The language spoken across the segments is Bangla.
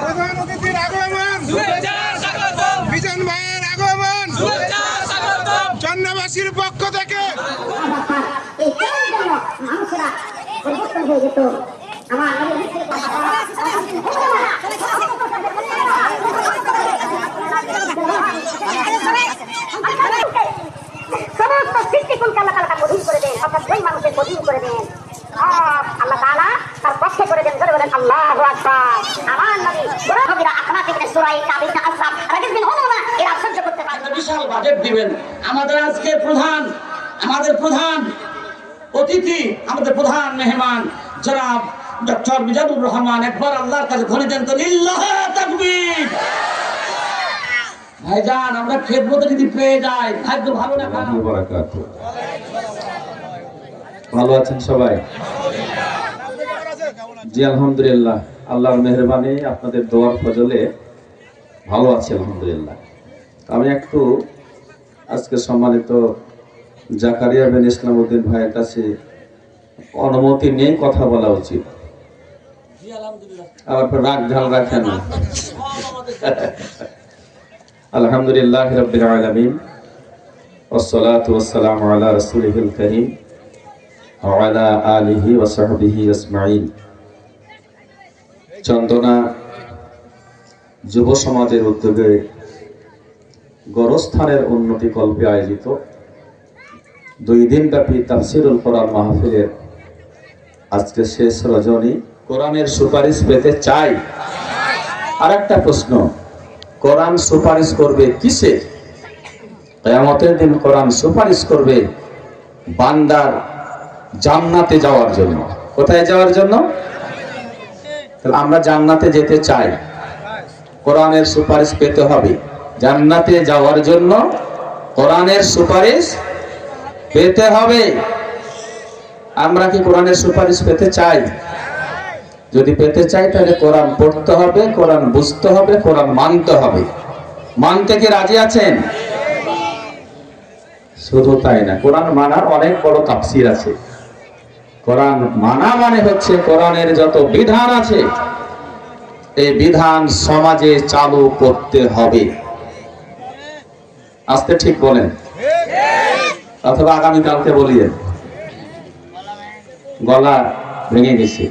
প্রধান অতিথির আগমন, বিজন ভাইয়ের আগমন চন্দ্রবাসীর পক্ষ থেকে। মানুষেরা পরিবর্তন হয়ে যেত। আমার সমস্ত সৃষ্টিকুলকে আল্লাহ তাআলা মদিন করে দেন, অর্থাৎ ওই মানুষের মদিন করে দেন। আল্লাহ তাআলা তার পক্ষে করে দেন। জোরে বলেন আল্লাহু আকবার। আমার নবী নবীরা আখনা থেকে সূরা কাবিতা আসরাফ রাগিন হলো না, এরা সহ্য করতে পারে না। বিশাল বাজেট দিবেন। আমাদের আজকে আমাদের প্রধান অতিথি, আমাদের প্রধান মেহমান জনাব ডক্টর মিজানুর রহমান, একবার আল্লাহর কাছে ঘনি দেন তো লিল্লাহি তাকবীর। ভাইজান, আমরা খেদমতে যদি পেয়ে যাই ভাগ্য ভালো না খারাপ। ভালো আছেন সবাই? জি আলহামদুলিল্লাহ, আল্লাহর মেহেরবানি, আপনাদের দোয়ার ফজলে ভালো আছি আলহামদুলিল্লাহ। আমি একটু আজকে সম্মানিত জাকারিয়া বিন ইসলামউদ্দিন ভাইয়ের কাছে অনুমতি নিয়ে কথা বলা উচিত। আবার রাগ ঢাল রাখেন না। আলহামদুলিল্লাহ রাব্বিল আলামিন, ওয়াসসালাতু ওয়াসসালামু আলা রাসূলিল কারীম ওয়া আলা আলিহি ওয়া সাহবিহি আজমাইন। চন্দনা যুব সমাজের উদ্যোগে গোরস্থানের উন্নতি কল্পে আয়োজিত 2 দিনব্যাপী তাফসীরুল কোরআন মাহফিলের আজকে শেষ রজনী। কোরআনের সুপারিশ পেতে চাই। আর একটা প্রশ্ন, কোরআন সুপারিশ করবে কিসে? কিয়ামতের দিন কোরআন সুপারিশ করবে বান্দার জান্নাতে যাওয়ার জন্য। কোথায় যাওয়ার জন্য? তাহলে আমরা জান্নাতে যেতে চাই, কোরআনের সুপারিশ পেতে হবে। জান্নাতে যাওয়ার জন্য কোরআনের সুপারিশ পেতে হবে। আমরা কি কোরআনের সুপারিশ পেতে চাই? যদি পেতে চাই তাহলে কোরআন পড়তে হবে, কোরআন বুঝতে হবে, কোরআন মানতে হবে। মানতে কি রাজি আছেন? শুধু তাই না, কোরআন মানার অনেক বড় তাফসীর আছে। কোরআন মানা মানে হচ্ছে কোরআনের যত বিধান আছে এই বিধান সমাজে চালু করতে হবে। আজকে ঠিক বলেন, অথবা আগামীকালকে বলিয়ে, গলা ভেঙে গেছে।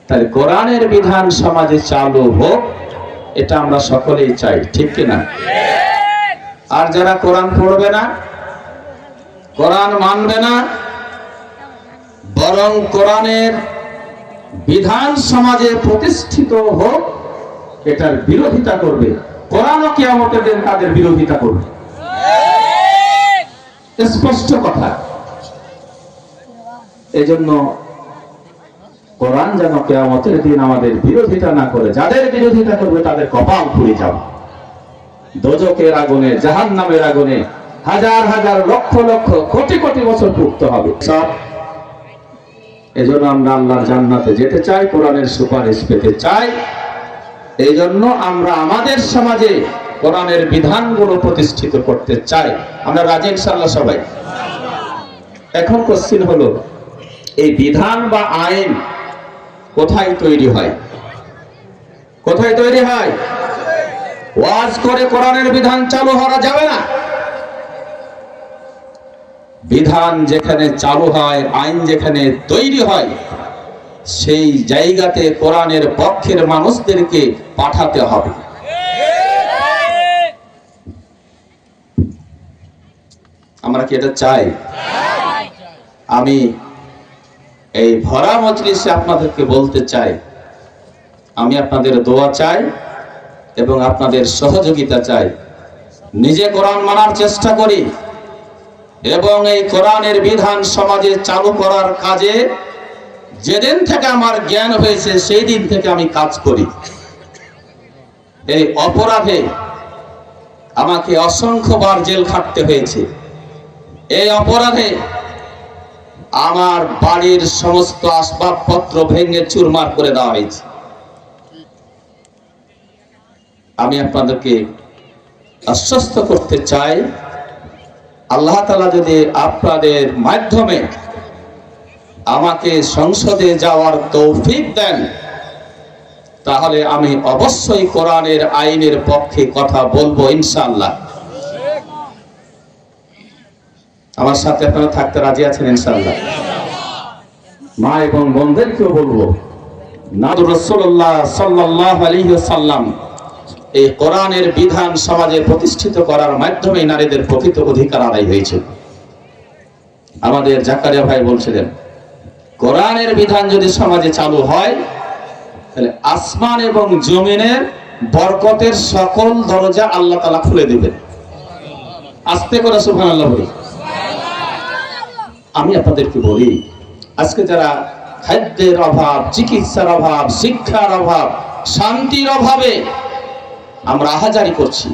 তাহলে কোরআনের বিধান সমাজে চালু হোক, এটা আমরা সকলেই চাই, ঠিক কিনা? আর যারা কোরআন পড়বে না, কোরআন মানবে না, বরং কোরআনের বিধান সমাজে প্রতিষ্ঠিত হোক এটার বিরোধিতা করবে, কোরআনও কিয়ামতের দিন তাদের বিরোধিতা করবে। স্পষ্ট কথা। এজন্য কোরআন যেন কিয়ামতের দিন আমাদের বিরোধিতা না করে। যাদের বিরোধিতা করবে তাদের কপাল পুড়ে যাবে। দোজখের আগুনে, জাহান্নামের আগুনে হাজার হাজার লক্ষ লক্ষ কোটি কোটি বছর পুড়তে হবে। এজন্য আমরা আল্লাহর জান্নাতে যেতে চাই, কোরআনের সুপারিশ পেতে চাই। এই জন্য আমরা আমাদের সমাজে কোরআনের বিধানগুলো প্রতিষ্ঠিত করতে চাই। আমরা রাজি ইনশাআল্লাহ সবাই? এখন কোশ্চেন হলো, এই বিধান বা আইন কোথায় তৈরি হয়? কোথায় তৈরি হয়? ওয়াজ করে কোরআনের বিধান চালু করা যাবে না। বিধান যেখানে চালু হয়, আইন যেখানে তৈরি হয়, সেই জায়গাতে কোরআনের পক্ষের মানুষদেরকে পাঠাতে হবে। আমরা কি এটা চাই? আমি এই ভরা মজলিসে আপনাদেরকে বলতে চাই, আমি আপনাদের দোয়া চাই এবং আপনাদের সহযোগিতা চাই। নিজে কোরআন মানার চেষ্টা করি এবং এই কোরআনের বিধান সমাজে চালু করার কাজে যেদিন থেকে আমার জ্ঞান হয়েছে সেই দিন থেকে আমি কাজ করি। এই অপরাধে আমাকে অসংখ্যবার জেল খাটতে হয়েছে। এই অপরাধে আমার বাড়ির সমস্ত আসবাবপত্র ভেঙে চুরমার করে দেওয়া হয়েছে। আমি আপনাদেরকে আশ্বস্ত করতে চাই, আল্লাহ তাআলা যদি আপনাদের মাধ্যমে আমাকে সংসদে যাওয়ার তৌফিক দেন, তাহলে আমি অবশ্যই কোরআনের আইনের পক্ষে কথা বলবো ইনশাআল্লাহ। আমার সাথে আপনারা থাকতে রাজি আছেন ইনশাআল্লাহ? মা এবং বোনদেরকেও বলবো, নাদুর রাসূলুল্লাহ সাল্লাল্লাহু আলাইহি ওয়াসাল্লাম এই কোরআনের বিধান সমাজে প্রতিষ্ঠিত করার মাধ্যমে নারীদের প্রকৃত অধিকার আদায় হয়েছে। আমাদের জাকারিয়া ভাই বলছিলেন, কোরআনের বিধান যদি সমাজে চালু হয় তাহলে আসমান এবং জমিনের বরকতের সকল দরজা আল্লাহ তাআলা খুলে দিবেন। আস্তে করে সুবহানাল্লাহ বলি। আমি আপনাদেরকে বলি, আজকে যারা খাদ্যের অভাব, চিকিৎসার অভাব, শিক্ষার অভাব, শান্তির অভাবে আমরা আহাজারি করছি,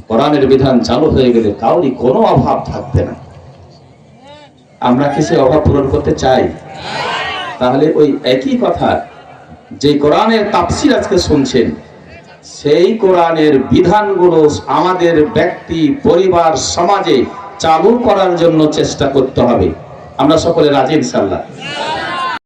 কোরআনের বিধান চালু হয়ে গেলে কাউরই কোনো অভাব থাকবে না। আমরা কি সেই অভাব পূরণ করতে চাই? তাহলে ওই একই কথা, যে কোরআনের তাফসীর আজকে শুনছেন, সেই কোরআনের বিধানগুলো আমাদের ব্যক্তি, পরিবার, সমাজে চালু করার জন্য চেষ্টা করতে হবে। আমরা সকলে রাজি ইনশাআল্লাহ?